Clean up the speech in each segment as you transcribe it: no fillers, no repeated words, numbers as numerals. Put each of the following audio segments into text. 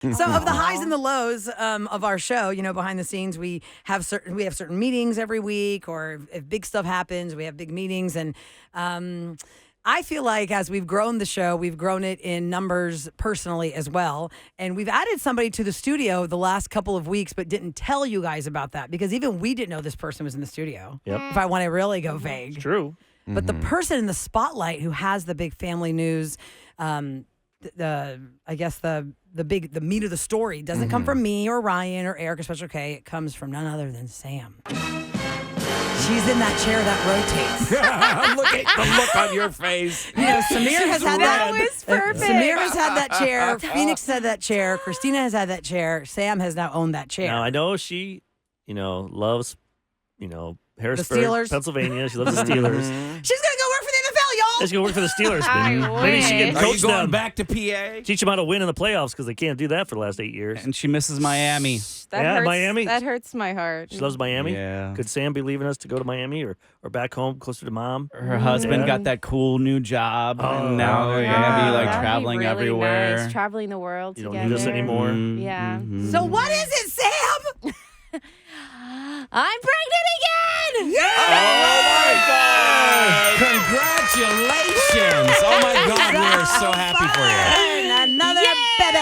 So of the highs and the lows of our show, behind the scenes, we have certain meetings every week, or if big stuff happens, we have big meetings. And I feel like as we've grown the show, we've grown it in numbers personally as well. And we've added somebody to the studio the last couple of weeks, but didn't tell you guys about that because even we didn't know this person was in the studio. Yep. If I want to really go vague. It's true. But the person in the spotlight who has the big family news, the meat of the story doesn't come from me or Ryan or Eric or Special K. It comes from none other than Sam. She's in that chair that rotates. Look at the look on your face. Samir has had that. That was perfect. Samir has had that chair. Phoenix has had that chair. Christina has had that chair. Sam has now owned that chair. Now, I know she, loves, Harrisburg, Steelers? Pennsylvania. She loves the Steelers. She's going to go work for the NFL, y'all. She's going to work for the Steelers. I Maybe she can wish. Are you coach going them. back to PA? Teach them how to win in the playoffs because they can't do that for the last 8 years. And she misses Miami. That Yeah, hurts, Miami. That hurts my heart. She loves Miami. Yeah. Could Sam be leaving us to go to Miami or back home closer to mom? Her husband Yeah. got that cool new job, and now they're yeah. gonna be like That'd be traveling really everywhere. Nice. Traveling the world You don't together. need us anymore. Yeah. Mhm. So what is it, Sam? I'm pregnant again! Oh my God! Congratulations! Oh my God, we're so happy for you. And another baby.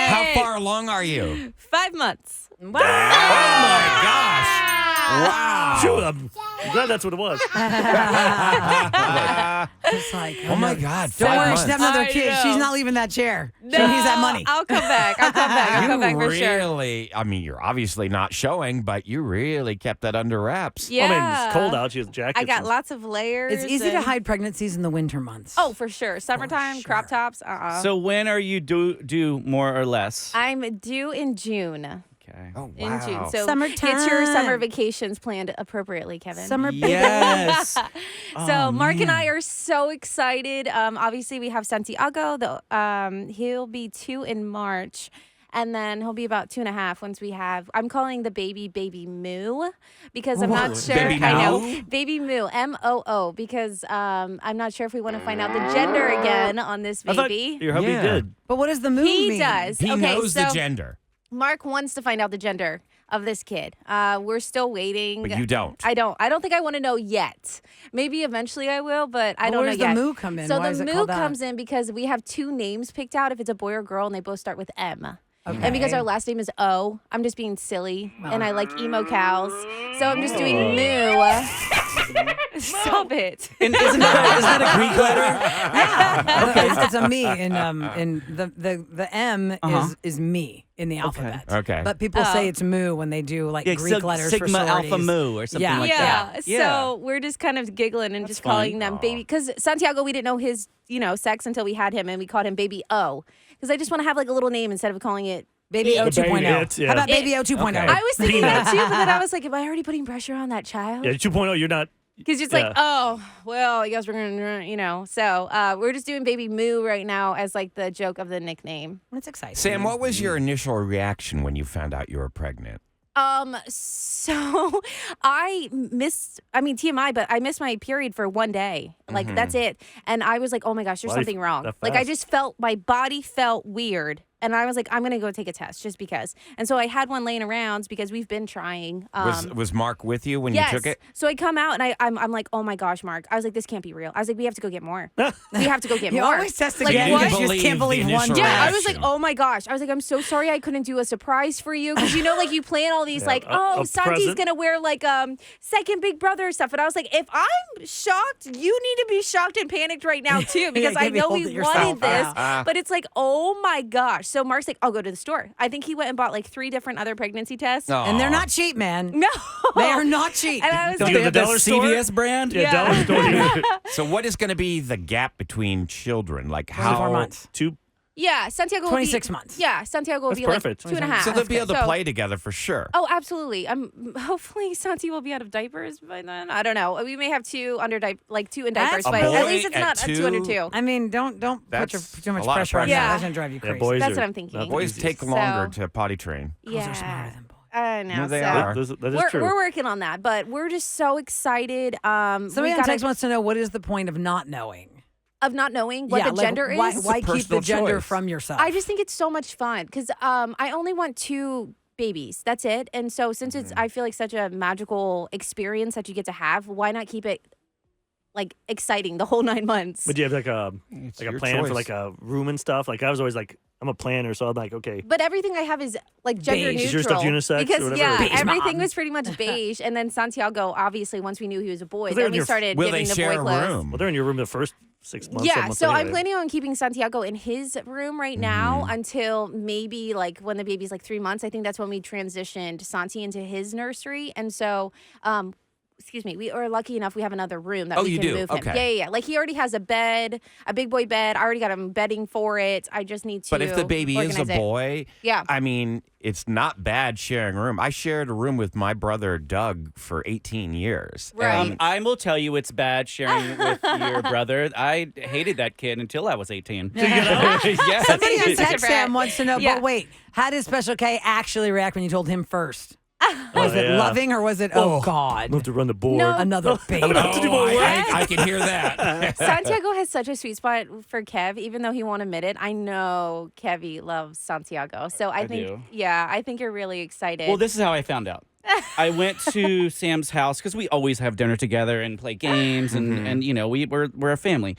How far along are you? 5 months. Wow. Oh my gosh! Wow! Phew, I'm glad that's what it was. It's like, Oh my God! don't 5 worry, months. she's having another I kid. know. She's not leaving that chair. She No, needs that money. I'll come back. I'll come back for sure. Really? I mean, you're obviously not showing, but you really kept that under wraps. Yeah. I mean, it's cold out. She has jackets. I got and- lots of layers. It's easy to and- hide pregnancies in the winter months. Oh, for sure. Summertime, crop sure. tops. So when are you due more or less? I'm due in June. Okay. Oh In June. So Summertime. get your summer vacations planned appropriately, Kevin. Summer Yes. So Oh, Mark and man. I are so excited. Obviously, we have Santiago. He'll be 2 in March. And then he'll be about 2.5 once we have. I'm calling the baby Moo because I'm not sure. Baby I Moo? know baby Moo, MOO, because I'm not sure if we want to find out the gender again on this I thought baby. your hubby Yeah. did. But what does the move He mean? does. He okay, knows the so gender, Mark wants to find out the gender of this kid. We're still waiting. but you don't. I don't think I want to know yet. Maybe eventually I will, but I Well, don't where know does yet. the moo come in? So Why is the it moo called that? comes in because we have 2 names picked out if it's a boy or girl, and they both start with M. Okay. And because our last name is O, I'm just being silly, and I like emo cows, so I'm just doing moo. Stop it. And isn't that a Greek letter? Okay, it's a me, and the M is me in the alphabet. Okay. But people say it's moo when they do like Yeah, Greek letters for Sigma sororities. Alpha Mu or something Yeah. like Yeah. that. So we're just kind of giggling and just calling them baby. Because Santiago, we didn't know his, sex until we had him, and we called him Baby O. Because I just want to have like a little name instead of calling it. Baby O The baby 2.0. it, yeah. How about Baby O 2.0? Okay. I was thinking that too, but then I was like, am I already putting pressure on that child? Yeah, 2.0, you're not. Because it's Yeah. like, oh, well, I guess we're going to, So we're just doing Baby Moo right now as like the joke of the nickname. That's exciting. Sam, what was your initial reaction when you found out you were pregnant? So TMI, but I missed my period for 1 day. Like, that's it. And I was like, oh my gosh, there's Why something wrong. that Like, I fast? just felt, my body felt weird. And I was like, I'm going to go take a test just because. And so I had one laying around because we've been trying. Was Mark with you when Yes. you took it? So I come out and I'm like, oh my gosh, Mark. I was like, this can't be real. I was like, we have to go get more. We have to go get You more. always test Like, again. what? You just can't Believe believe the one. initial Yeah, I reaction. was like, oh my gosh. I was like, I'm so sorry I couldn't do a surprise for you. Because, like, you plan all these, like, a Santi's present. going to wear, like, second Big Brother stuff. And I was like, if I'm shocked, you need to be shocked and panicked right now, too. Because I maybe know hold we it yourself. wanted this. But it's like, oh my gosh. So Mark's like, I'll go to the store. I think he went and bought, like, 3 different other pregnancy tests. And they're not cheap, man. No. They are not cheap. And I was Don't like, you They have the have dollar that store? CVS brand? Yeah, dollar store. So what is going to be the gap between children? Like 24 how months. yeah, Santiago will 26 be, months. Yeah, Santiago will That's be perfect. like 2.5. So they'll be able to So- play together for sure. Oh, absolutely. Hopefully Santi will be out of diapers by then. I don't know. We may have 2 under like 2 in diapers, That's but fine. at least it's A boy not at a 2 under 2? 2. I mean, don't put That's too much a lot of pressure on pressure. that. Yeah. That's going to drive you Yeah, crazy. boys That's are what I'm thinking. not Boys easy. take longer to potty train. Girls are smarter than boys. I know. No, they so are. That is true. We're working on that, but we're just so excited. Somebody we on gotta- text wants to know, what is the point of not knowing? of not knowing what the like, gender why, is. why keep the personal gender choice. from yourself? I just think it's so much fun because I only want 2 babies. That's it. And so since it's, I feel like such a magical experience that you get to have, why not keep it like exciting the whole 9 months? Would you have like a your plan for choice. like a room and stuff? Like I was always like, I'm a planner, so I'm like, okay. But everything I have is like gender Beige. Is neutral. your stuff unisex or because whatever? yeah, Beige everything mom. was pretty much beige. And then Santiago, obviously, once we knew he was a boy, Well, they're then in we your- started Will giving they the share boy a clothes. room? Well, they're in your room the first 6 months. 7 Yeah, months so I'm anyway. planning on keeping Santiago in his room right now until maybe like when the baby's like 3 months. I think that's when we transitioned Santi into his nursery. And so, excuse me, we are lucky enough we have another room that Oh, we you can do? move him. Okay. Yeah. Like he already has a bed, a big boy bed. I already got him bedding for it. I just need to. But if the baby is a organize it. boy, Yeah. I mean, it's not bad sharing a room. I shared a room with my brother Doug for 18 years. Right. And I will tell you it's bad sharing with your brother. I hated that kid until I was 18. Yes. Somebody on Such a text brat. Sam wants to know, Yeah. but wait, how did Special K actually react when you told him first? Was it yeah. loving or was it, oh, God, Move to run the board. No. another baby? Oh, I can hear that. Santiago has such a sweet spot for Kev, even though he won't admit it. I know Kevy loves Santiago. So I think, do. yeah, I think you're really excited. Well, this is how I found out. I went to Sam's house because we always have dinner together and play games, and you know we're a family.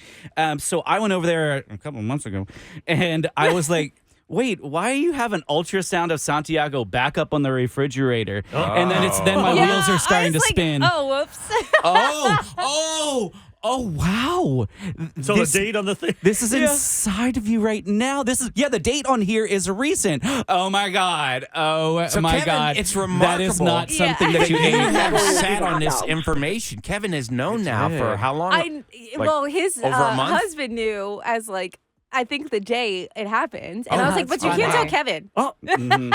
So I went over there a couple of months ago, and I was like, wait, why do you have an ultrasound of Santiago back up on the refrigerator? And then my Yeah, wheels are I starting to was like, spin. Oh, whoops. Oh, wow. So This- the date on the thing. This is inside of you right now. This is the date on here is recent. Oh my God. Oh So my Kevin, God. it's That is remarkable. not Yeah. something that you You ate. have sat on this information. Kevin has known now for how long? Well, his over a month? husband knew as like, I think the day it happened. And Oh, I was like, that's but you can't tell funny. Kevin. Oh,